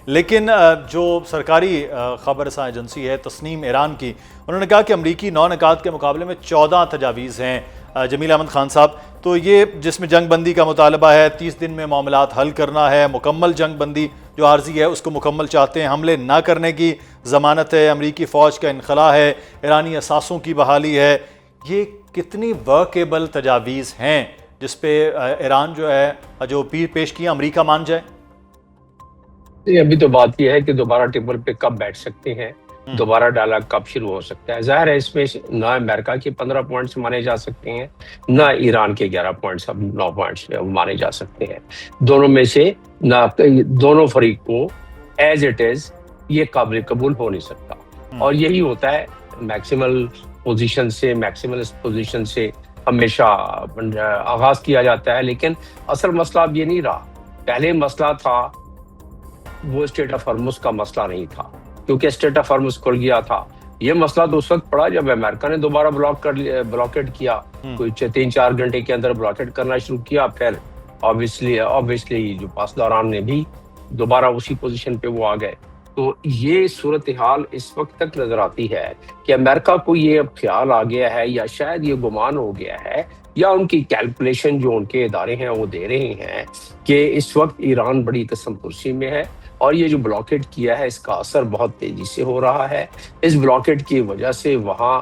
لیکن جو سرکاری خبر رساں ایجنسی ہے تسنیم ایران کی، انہوں نے کہا کہ امریکی 9 نکات کے مقابلے میں 14 تجاویز ہیں جمیل احمد خان صاحب، تو یہ جس میں جنگ بندی کا مطالبہ ہے، 30 دن میں معاملات حل کرنا ہے، مکمل جنگ بندی جو عارضی ہے اس کو مکمل چاہتے ہیں، حملے نہ کرنے کی ضمانت ہے، امریکی فوج کا انخلاء ہے، ایرانی اثاثوں کی بحالی ہے، یہ کتنی ورکیبل تجاویز ہیں جس پہ ایران جو ہے جو پیش کیا امریکہ مان جائے؟ ابھی تو بات یہ ہے کہ دوبارہ ٹیبل پہ کب بیٹھ سکتے ہیں، دوبارہ ڈائلاگ کب شروع ہو سکتا ہے۔ ظاہر ہے اس میں نہ امریکہ کے 15 پوائنٹس مانے جا سکتے ہیں، نہ ایران کے 11 پوائنٹس، اب 9 پوائنٹس مانے جا سکتے ہیں۔ دونوں میں سے نہ دونوں فریق کو ایز اٹ از یہ قابل قبول ہو نہیں سکتا، اور یہی ہوتا ہے میکسیمل پوزیشن سے ہمیشہ آغاز کیا جاتا ہے، لیکن اصل مسئلہ اب یہ نہیں رہا۔ پہلے مسئلہ تھا وہ اسٹیٹ آف ہرمز کا مسئلہ نہیں تھا، کیونکہ اسٹیٹ آف ہرمز کھل گیا تھا۔ یہ مسئلہ تو اس وقت پڑا جب امریکہ نے دوبارہ بلاکیڈ کیا، کوئی 3-4 گھنٹے کے اندر بلاکیڈ کرنا شروع کیا، پھر obviously جو پاسداران نے بھی دوبارہ اسی پوزیشن پہ وہ آ گئے۔ تو یہ صورتحال اس وقت تک نظر آتی ہے کہ امریکہ کو یہ اب خیال آ گیا ہے، یا شاید یہ گمان ہو گیا ہے، یا ان کی کیلکولیشن جو ان کے ادارے ہیں وہ دے رہے ہیں کہ اس وقت ایران بڑی قسم پرسی میں ہے، اور یہ جو بلاکیڈ کیا ہے اس کا اثر بہت تیزی سے ہو رہا ہے۔ اس بلاکیڈ کی وجہ سے وہاں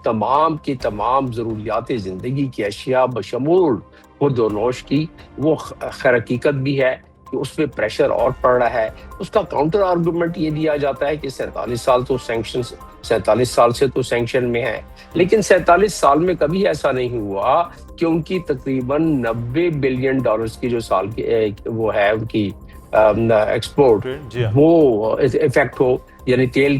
تمام کی تمام ضروریات زندگی کی اشیاء بشمول خود و نوش کی وہ خیر حقیقت بھی ہے کہ اس پہ پریشر اور پڑ رہا ہے۔ اس کا کاؤنٹر آرگومنٹ یہ دیا جاتا ہے کہ 47 سال سے تو سینکشن میں ہے، لیکن 47 سال میں کبھی ایسا نہیں ہوا کہ ان کی تقریباً $90 بلین کی جو سال کی وہ ہے ان کی ایکسپورٹ وہ افیکٹ ہو، یعنی تیل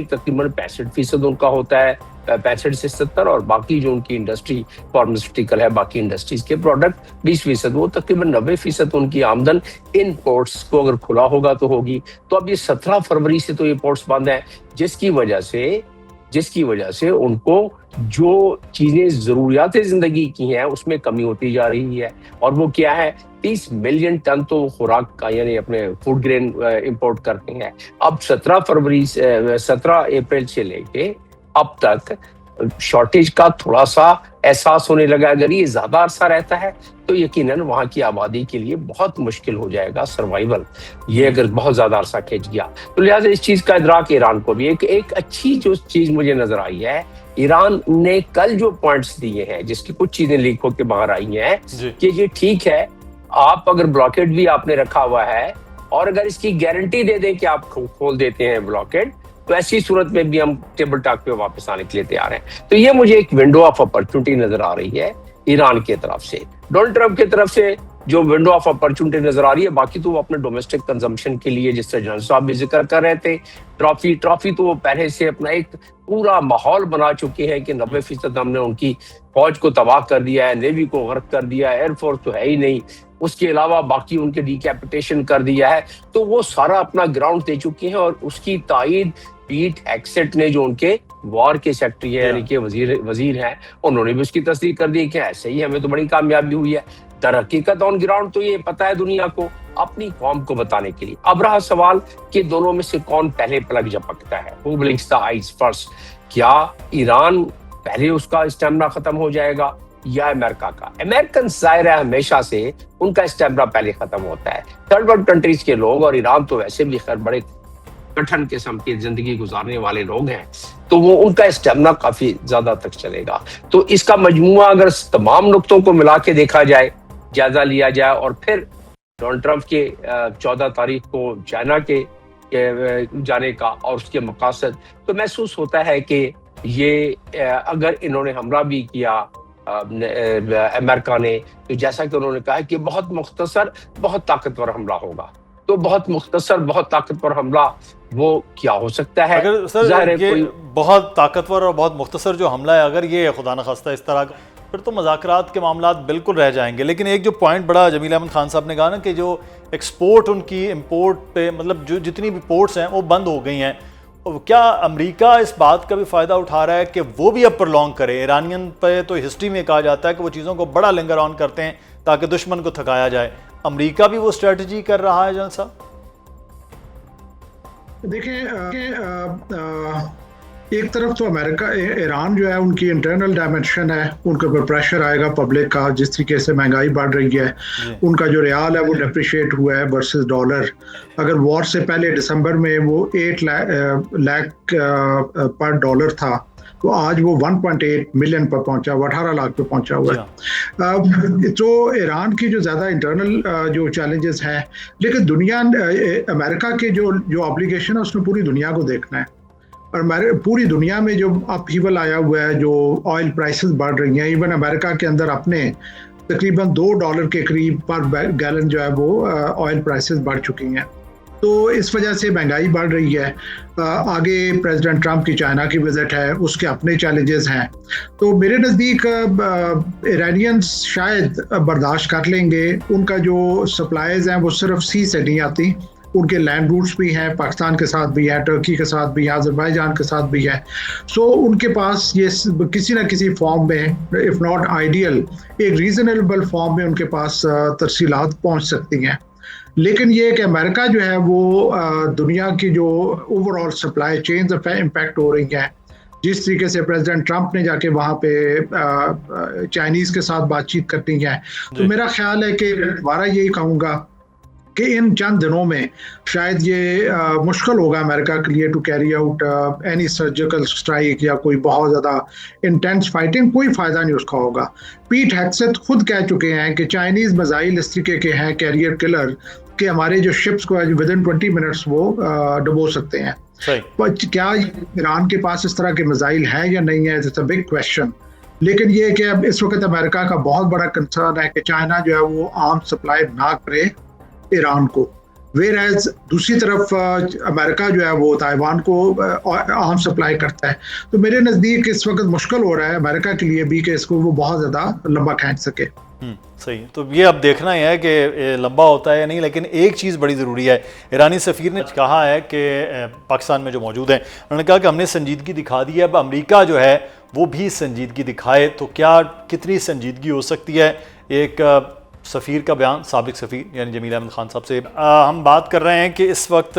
تقریباً 65% ان کا ہوتا ہے، 65 سے 70، اور باقی جو ان کی انڈسٹری فارماسیوٹیکل ہے، باقی انڈسٹریز کے پروڈکٹ 20%، وہ تقریباً 90% ان کی آمدن ان پورٹس کو اگر کھلا ہوگا تو ہوگی۔ تو اب یہ 17 فروری سے تو یہ پورٹس بند ہیں، جس کی وجہ سے ان کو جو چیزیں ضروریات زندگی کی ہیں اس میں کمی ہوتی جا رہی ہے، اور وہ کیا ہے، 30 ملین ٹن تو خوراک کا یعنی اپنے فوڈ گرین امپورٹ کرتے ہیں۔ اب 17 اپریل سے لے کے اب تک شارٹیج کا تھوڑا سا احساس ہونے لگا۔ اگر یہ زیادہ عرصہ رہتا ہے تو یقیناً وہاں کی آبادی کے لیے بہت مشکل ہو جائے گا سروائیول، یہ اگر بہت زیادہ عرصہ کھینچ گیا تو لہٰذا اس چیز کا ادراک ایران کو بھی ایک اچھی جو چیز مجھے نظر آئی ہے، ایران نے کل جو پوائنٹس دیے ہیں جس کی کچھ چیزیں لیک ہو کے باہر آئی ہیں کہ یہ ٹھیک ہے، آپ اگر بلاکیڈ بھی آپ نے رکھا ہوا ہے اور اگر اس کی گارنٹی دے دیں کہ آپ کھول دیتے ہیں بلاکیڈ، تو ایسی صورت میں بھی ہم ٹیبل ٹاک پہ واپس آنے کے لیے تیار ہیں۔ تو یہ مجھے ایک ونڈو آف اپرچونٹی نظر آ رہی ہے ایران کی طرف سے، ڈونلڈ ٹرمپ کی طرف سے جو ونڈو آف اپرچونٹی نظر آ رہی ہے۔ باقی تو وہ اپنے ڈومیسٹک کنزمپشن کے لیے، جس طرح جنرل صاحب بھی ذکر کر رہے تھے، ٹرافی تو وہ پہلے سے اپنا ایک پورا ماحول بنا چکے ہیں کہ 90% ہم نے ان کی فوج کو تباہ کر دیا ہے، نیوی کو غرق کر دیا ہے، ایئر فورس تو ہے ہی نہیں، اس کے علاوہ باقی ان کے ڈیکیپیٹیشن کر دیا ہے۔ تو وہ سارا اپنا گراؤنڈ دے چکی ہیں، اور اس کی تائید پیٹ ہیگسیٹ نے جو ان کے وار کے سیکٹری ہے یعنی کہ وزیر ہیں، انہوں نے بھی اس کی تصدیق کر دی کہ ایسے ہی ہمیں تو بڑی کامیابی ہوئی ہے۔ در حقیقت آن گراؤنڈ تو یہ پتہ ہے دنیا کو، اپنی قوم کو بتانے کے لیے۔ اب رہا سوال کہ دونوں میں سے کون پہلے پلک جھپکتا ہے، who blinks the eyes first؟ کیا ایران پہلے اس کا اسٹیمنا ختم ہو جائے گا یا امریکہ کا؟ امریکن ظاہر ہے ہمیشہ سے ان کا اسٹیمنا پہلے ختم ہوتا ہے۔ تھرڈ ورلڈ کنٹریز کے لوگ، اور ایران تو ویسے بھی خیر بڑے کٹھن قسم کی زندگی گزارنے والے لوگ ہیں، تو وہ ان کا اسٹیمنا کافی زیادہ تک چلے گا۔ تو اس کا مجموعہ اگر تمام نقطوں کو ملا کے دیکھا جائے، جائزہ لیا جائے، اور پھر ڈونلڈ ٹرمپ کے 14 تاریخ کو چائنا کے جانے کا اور اس کے مقاصد، تو محسوس ہوتا ہے کہ یہ اگر انہوں نے حملہ بھی کیا امریکہ نے، تو جیسا کہ انہوں نے کہا کہ بہت مختصر بہت طاقتور حملہ ہوگا۔ تو بہت مختصر بہت طاقتور حملہ وہ کیا ہو سکتا ہے؟ اگر سر یہ بہت طاقتور اور بہت مختصر جو حملہ ہے، اگر یہ خدا نخواستہ اس طرح کا، پھر تو مذاکرات کے معاملات بالکل رہ جائیں گے۔ لیکن ایک جو پوائنٹ بڑا جمیل احمد خان صاحب نے کہا نا کہ جو ایکسپورٹ ان کی امپورٹ پہ، مطلب جو جتنی بھی پورٹس ہیں وہ بند ہو گئی ہیں، کیا امریکہ اس بات کا بھی فائدہ اٹھا رہا ہے کہ وہ بھی اب پرلونگ کرے؟ ایرانین پہ تو ہسٹری میں کہا جاتا ہے کہ وہ چیزوں کو بڑا لنگر آن کرتے ہیں تاکہ دشمن کو تھکایا جائے۔ امریکہ بھی وہ اسٹریٹجی کر رہا ہے جنرل صاحب؟ دیکھیں ایک طرف تو امریکہ ایران جو ہے ان کی انٹرنل ڈائمنشن ہے، ان کے اوپر پریشر آئے گا پبلک کا، جس طریقے سے مہنگائی بڑھ رہی ہے، ان کا جو ریال ہے وہ ڈیپریشیٹ ہوا ہے ورسز ڈالر. اگر وار سے پہلے دسمبر میں وہ 8 لاکھ پر ڈالر تھا تو آج وہ 1.8 ملین پر پہنچا، وہ 18 لاکھ پہ پہنچا ہوا ہے. تو ایران کی جو زیادہ انٹرنل جو چیلنجز ہیں، لیکن دنیا امریکہ کے جو آبلیگیشن ہے اس میں پوری دنیا کو دیکھنا ہے. اور پوری دنیا میں جو اپہیول آیا ہوا ہے، جو آئل پرائسز بڑھ رہی ہیں، ایون امریکہ کے اندر اپنے تقریباً $2 کے قریب پر گیلن جو ہے وہ آئل پرائسز بڑھ چکی ہیں. تو اس وجہ سے مہنگائی بڑھ رہی ہے. آگے پریزیڈنٹ ٹرمپ کی چائنا کی وزٹ ہے، اس کے اپنے چیلنجز ہیں. تو میرے نزدیک ایرانینز شاید برداشت کر لیں گے. ان کا جو سپلائیز ہیں وہ صرف سی سے نہیں آتی، ان کے لینڈ روٹس بھی ہیں، پاکستان کے ساتھ بھی ہیں، ٹرکی کے ساتھ بھی ہیں، آذربائیجان کے ساتھ بھی ہیں. سو ان کے پاس یہ کسی نہ کسی فارم میں، اف ناٹ آئیڈیل، ایک ریزنیبل فارم میں ان کے پاس ترسیلات پہنچ سکتی ہیں. لیکن یہ کہ امریکہ جو ہے وہ دنیا کی جو overall supply chains impact ہو رہی ہیں، جس طریقے سے پریزیڈنٹ ٹرمپ نے جا کے وہاں پہ چائنیز کے ساتھ بات چیت کرنی ہے، تو میرا خیال ہے کہ دوبارہ یہی کہوں گا کہ ان چند دنوں میں شاید یہ مشکل ہوگا امریکہ کے لیے to carry out any surgical strike یا کوئی بہت زیادہ انٹینس فائٹنگ. کوئی فائدہ نہیں اس کا ہوگا. پیٹ ہیگسیت خود کہہ چکے ہیں کہ چائنیز میزائل اس طریقے کے ہیں کیریئر کلر کہ ہمارے جو شپس کو ودن 20 منٹس وہ ڈبو سکتے ہیں. کیا ایران کے پاس اس طرح کے میزائل ہیں یا نہیں ہے؟ It's a big question. لیکن یہ کہ اب اس وقت امریکہ کا بہت بڑا کنسرن ہے کہ چائنا جو ہے وہ آرم سپلائی نہ کرے ایران کو، ویئر ایز دوسری طرف امریکہ جو ہے وہ تائیوان کو آرم سپلائی کرتا ہے. تو میرے نزدیک اس وقت مشکل ہو رہا ہے امریکہ کے لیے بھی کہ اس کو وہ بہت زیادہ لمبا کھینچ سکے. صحیح. تو یہ اب دیکھنا ہی ہے کہ لمبا ہوتا ہے یا نہیں. لیکن ایک چیز بڑی ضروری ہے، ایرانی سفیر نے کہا ہے کہ پاکستان میں جو موجود ہیں، انہوں نے کہا کہ ہم نے سنجیدگی دکھا دی ہے، اب امریکہ جو ہے وہ بھی سنجیدگی دکھائے. تو کیا کتنی سنجیدگی ہو سکتی ہے؟ ایک سفیر کا بیان، سابق سفیر یعنی جمیل احمد خان صاحب سے ہم بات کر رہے ہیں کہ اس وقت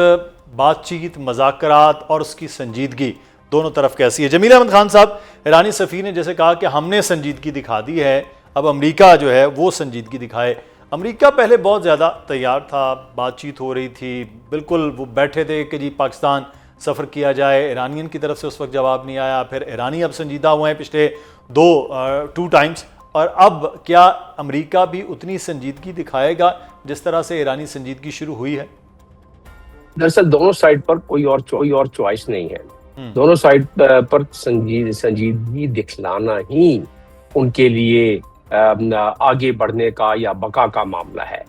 بات چیت، مذاکرات اور اس کی سنجیدگی دونوں طرف کیسی ہے. جمیل احمد خان صاحب، ایرانی سفیر نے جیسے کہا کہ ہم نے سنجیدگی دکھا دی ہے، اب امریکہ جو ہے وہ سنجیدگی دکھائے. امریکہ پہلے بہت زیادہ تیار تھا، بات چیت ہو رہی تھی، بالکل وہ بیٹھے تھے کہ جی پاکستان سفر کیا جائے. ایرانین کی طرف سے اس وقت جواب نہیں آیا. پھر ایرانی اب سنجیدہ ہوئے ہیں پچھلے ٹو ٹائمز. اور اب کیا امریکہ بھی اتنی سنجیدگی دکھائے گا جس طرح سے ایرانی سنجیدگی شروع ہوئی ہے؟ دراصل دونوں سائڈ پر کوئی اور چوائس نہیں ہے. دونوں سائڈ پر سنجیدگی دکھلانا ہی ان کے لیے آگے بڑھنے کا یا بقا کا معاملہ ہے.